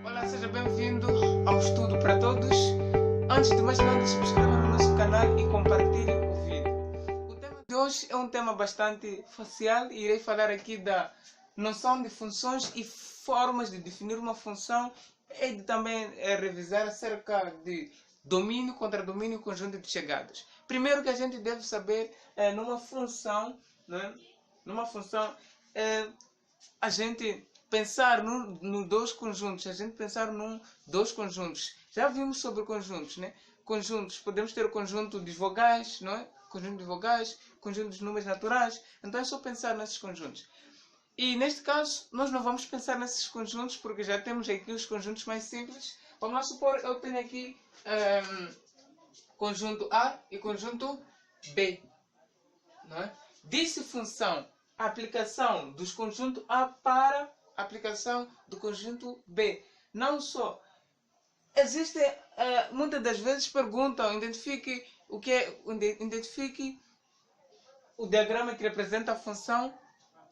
Olá, seja bem-vindo ao Estudo para Todos. Antes de mais nada, se inscreva no nosso canal e compartilhe o vídeo. O tema de hoje é um tema bastante facial e irei falar aqui da noção de funções e formas de definir uma função e de também revisar acerca de domínio, contradomínio e conjunto de chegadas. Primeiro que a gente deve saber, numa função, né? Numa função, a gente pensar no dois conjuntos, a gente pensar num dois conjuntos. Já vimos sobre conjuntos, né? Conjuntos, podemos ter o conjunto de vogais, não é? Conjunto de vogais, conjunto de números naturais. Então é só pensar nesses conjuntos. E neste caso, nós não vamos pensar nesses conjuntos porque já temos aqui os conjuntos mais simples. Vamos lá supor, eu tenho aqui conjunto A e conjunto B, não é? Disse função a aplicação dos conjuntos A para a aplicação do conjunto B. Não só. Existem, muitas das vezes perguntam, identifique o que é, identifique o diagrama que representa a função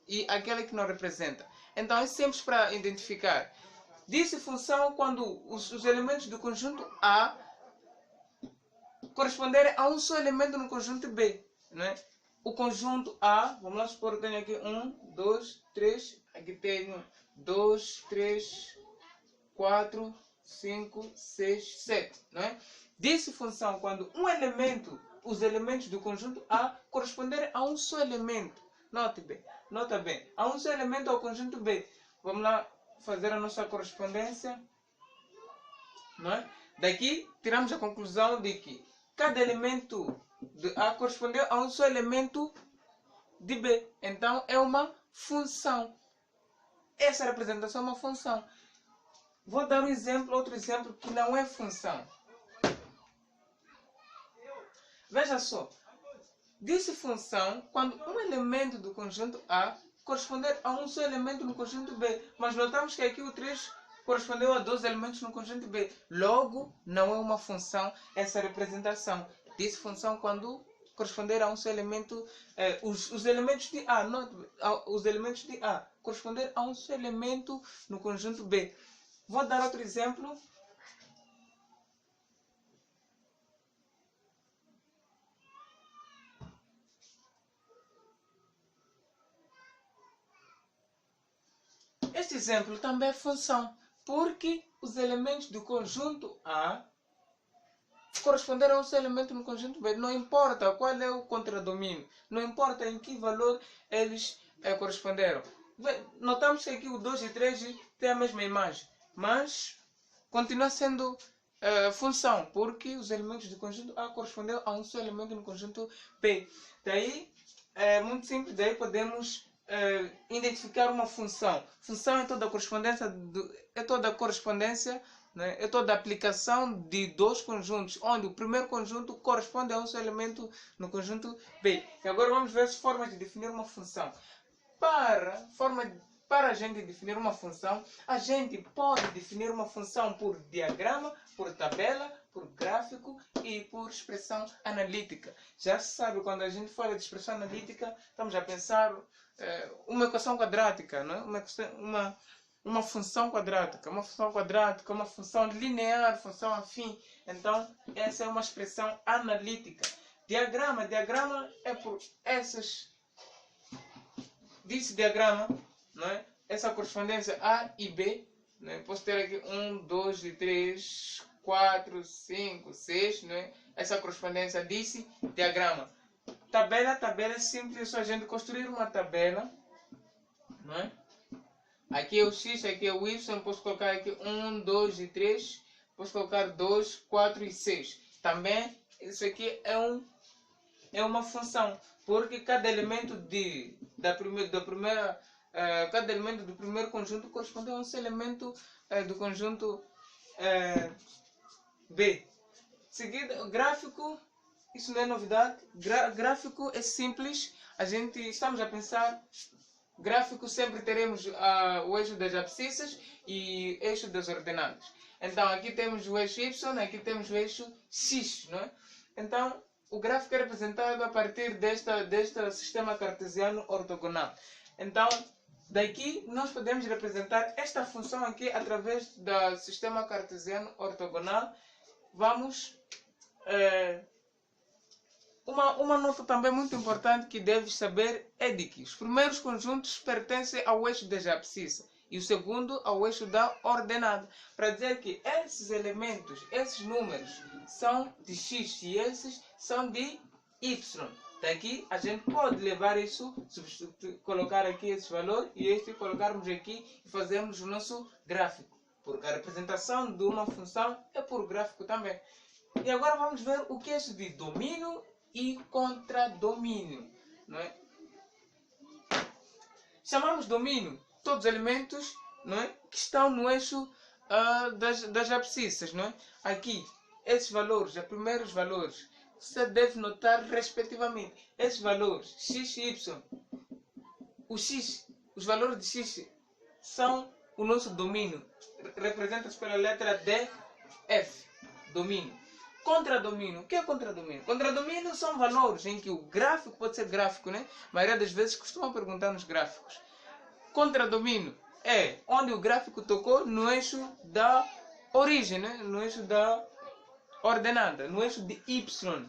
e aquela que não representa. Então é sempre para identificar. Disse função quando os elementos do conjunto A corresponderem a um só elemento no conjunto B, não é? O conjunto A, vamos lá supor que eu tenho aqui 1, 2, 3, aqui tenho 2, 3, 4, 5, 6, 7, não é? Disse função quando um elemento, os elementos do conjunto A corresponderem a um só elemento. Nota bem, a um só elemento ao conjunto B. Vamos lá fazer a nossa correspondência, não é? Daqui tiramos a conclusão de que cada elemento de A correspondeu a um só elemento de B. Então é uma função. Essa representação é uma função. Vou dar um exemplo, outro exemplo que não é função. Veja só. Disse função quando um elemento do conjunto A corresponder a um só elemento no conjunto B. Mas notamos que aqui o 3 correspondeu a 2 elementos no conjunto B. Logo, não é uma função essa representação. Disse função quando corresponder a um só elemento, os elementos de A, os elementos de A corresponder a um só elemento no conjunto B. Vou dar outro exemplo. Este exemplo também é função, porque os elementos do conjunto A corresponderam a um só elemento no conjunto B. Não importa qual é o contradomínio, não importa em que valor eles corresponderam. Notamos que aqui o 2 e 3 têm a mesma imagem, mas continua sendo função, porque os elementos do conjunto A corresponderam a um só elemento no conjunto B. Daí, é muito simples, daí podemos identificar uma função. Função é toda a correspondência, né? É toda a aplicação de dois conjuntos, onde o primeiro conjunto corresponde a um só elemento no conjunto B. E agora vamos ver as formas de definir uma função. Para a gente definir uma função, a gente pode definir uma função por diagrama, por tabela, por gráfico e por expressão analítica. Já se sabe, quando a gente fala de expressão analítica, estamos a pensar uma equação quadrática, não é? Uma função quadrática, uma função linear, função afim. Então, essa é uma expressão analítica. Diagrama é por essas. Desse diagrama, não é? Essa correspondência A e B, não é? Posso ter aqui 1, 2, 3, 4, 5, 6, não é? Essa correspondência desse diagrama. Tabela é simples, é só a gente construir uma tabela, não é? Aqui é o X, aqui é o Y, posso colocar aqui 1, 2 e 3, posso colocar 2, 4 e 6. Também, isso aqui é uma função, porque cada elemento cada elemento do primeiro conjunto corresponde a um elemento do conjunto B. Seguido, gráfico, isso não é novidade. Gráfico é simples, estamos a pensar. Gráfico sempre teremos o eixo das abscissas e eixo das ordenadas. Então aqui temos o eixo Y, aqui temos o eixo X, não é? Então o gráfico é representado a partir deste sistema cartesiano ortogonal. Então Daqui nós podemos representar esta função aqui através do sistema cartesiano ortogonal. Vamos... Uma nota também muito importante que deves saber é de que os primeiros conjuntos pertencem ao eixo das abscissas e o segundo ao eixo da ordenada. Para dizer que esses elementos, esses números são de x e esses são de y. Daqui a gente pode levar isso, colocar aqui esse valor e este colocarmos aqui e fazermos o nosso gráfico. Porque a representação de uma função é por gráfico também. E agora vamos ver o que é isso de domínio e contradomínio, não é? Chamamos domínio todos os elementos, não é, que estão no eixo das abscissas, não é? Aqui, esses valores, os primeiros valores, você deve notar respectivamente esses valores x e y. Os valores de x são o nosso domínio, representados pela letra D, F, domínio. Contradomínio. O que é contradomínio? Contradomínio são valores em que o gráfico pode ser gráfico, né? A maioria das vezes costumam perguntar nos gráficos. Contradomínio é onde o gráfico tocou no eixo da origem, né? No eixo da ordenada, no eixo de y.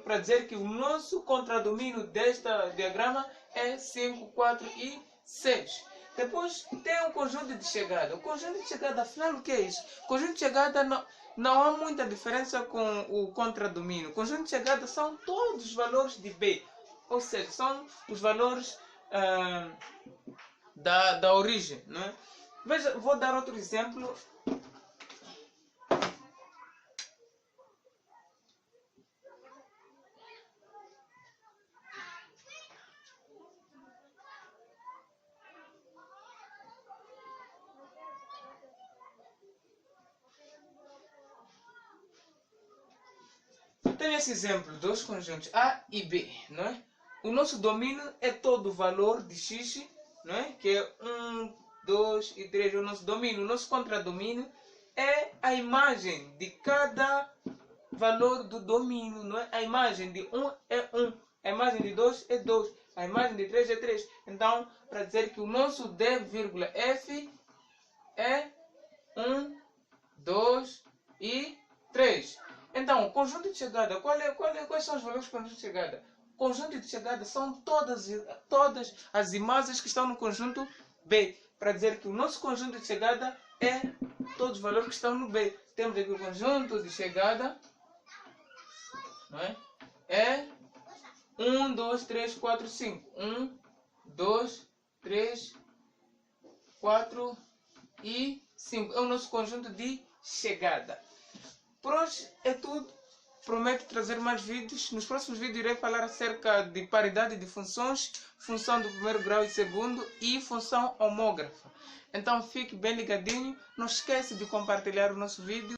Para dizer que o nosso contradomínio deste diagrama é 5, 4 e 6. Depois tem um conjunto de chegada. O conjunto de chegada, afinal, o que é isso? O conjunto de chegada não há muita diferença com o contradomínio. O conjunto de chegada são todos os valores de B. Ou seja, são os valores da origem. Não é? Veja, vou dar outro exemplo. Tenho esse exemplo dos conjuntos A e B, não é? O nosso domínio é todo o valor de x, não é? Que é 1, 2 e 3, o nosso domínio. O nosso contradomínio é a imagem de cada valor do domínio, não é? A imagem de 1 é 1, a imagem de 2 é 2, a imagem de 3 é 3. Então, para dizer que o nosso D, F é 1, 2 e 3. Então, o conjunto de chegada, quais são os valores do conjunto de chegada? O conjunto de chegada são todas as imagens que estão no conjunto B. Para dizer que o nosso conjunto de chegada é todos os valores que estão no B. Temos aqui o conjunto de chegada, não é? É 1, 2, 3, 4, 5. 1, 2, 3, 4 e 5. É o nosso conjunto de chegada. Por hoje é tudo. Prometo trazer mais vídeos. Nos próximos vídeos irei falar acerca de paridade de funções, função do primeiro grau e segundo e função homógrafa. Então fique bem ligadinho. Não esqueça de compartilhar o nosso vídeo.